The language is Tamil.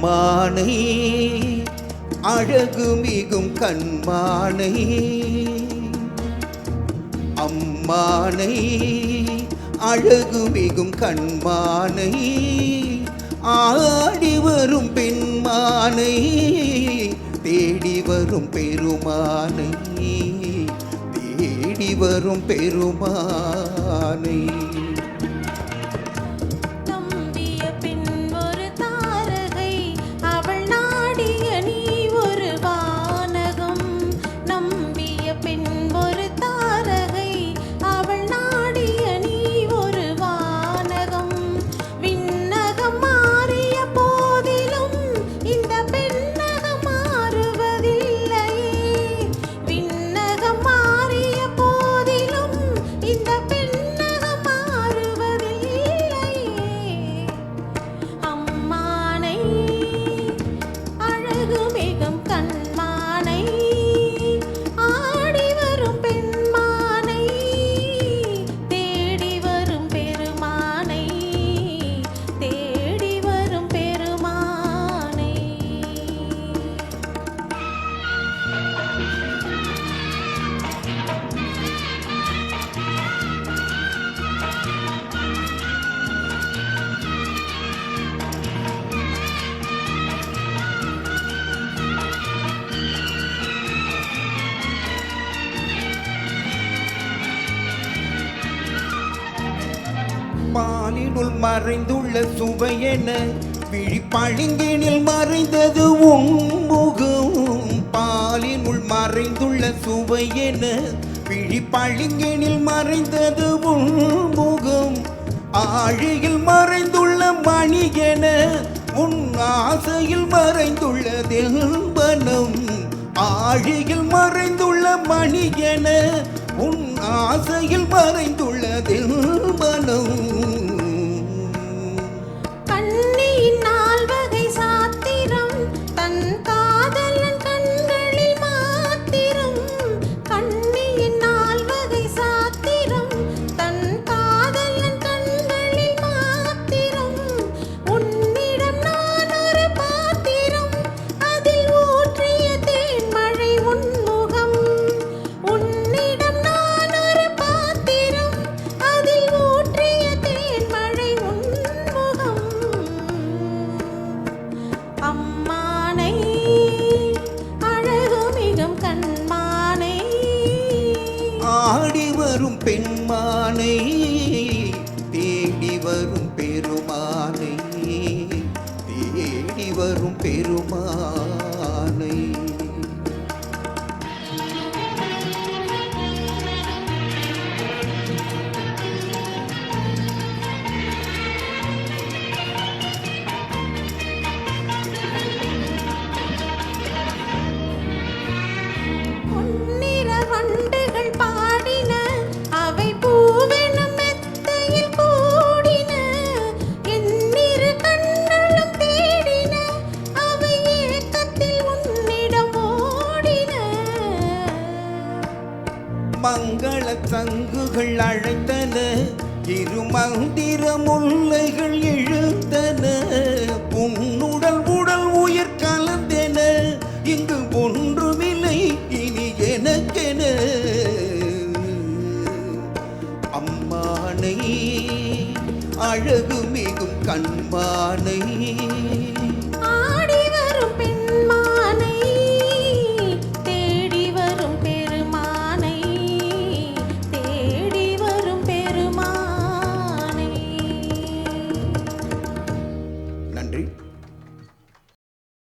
அம்மானை அழகு மிகும் கண்மானை அம்மானை அழகு மிகும் கண்மானை ஆடி வரும் பெண்மானை தேடி வரும் பெருமானை தேடி வரும் பெருமானை பாலினுள் மறைந்துள்ள சுவையென விழிப்பழுங்கினில் மறைந்தது உன்முகம் பாலினுள் மறைந்துள்ள சுவையென விழிப்பழுங்கினில் மறைந்தது உன்முகம் ஆழியில் மறைந்துள்ள மணியென உன் ஆசையில் மறைந்துள்ள தெல்வனம் ஆழியில் மறைந்துள்ள மணியென உன் ஆசையில் மறைந்துள்ளதில் மனம் கண்ணியின் நால்வகை சாத்திரம் தன் காதலன் கண்களில் மாத்திரம் கண்ணியின் நால்வகை சாத்திரம் தன் காதலன் கண்களில் மாத்திரம் உன்னிடம் நான் ஒரு பாத்திரம் அதில் ஊற்றிய தேன்மழை உன்முகம் உன்னிடம் அம்மானை அழகு மிகும் கண்மானை ஆடி வரும் பெண்மானை தேடி வரும் பெருமானை தேடி வரும் பெருமானை வண்டுகள் பாடின அவை பூவெனும் மெத்தையில் கூடின எண்ணிரு கண்களும் தேடின அவை ஏக்கத்தில் உன்னிடம் ஓடின மங்கள சங்குகள் அழைத்தன இருமந்திர முல்லைகள் இழுத்தன உன்னுடல் உடல் உயிர் கலந்தன இங்கு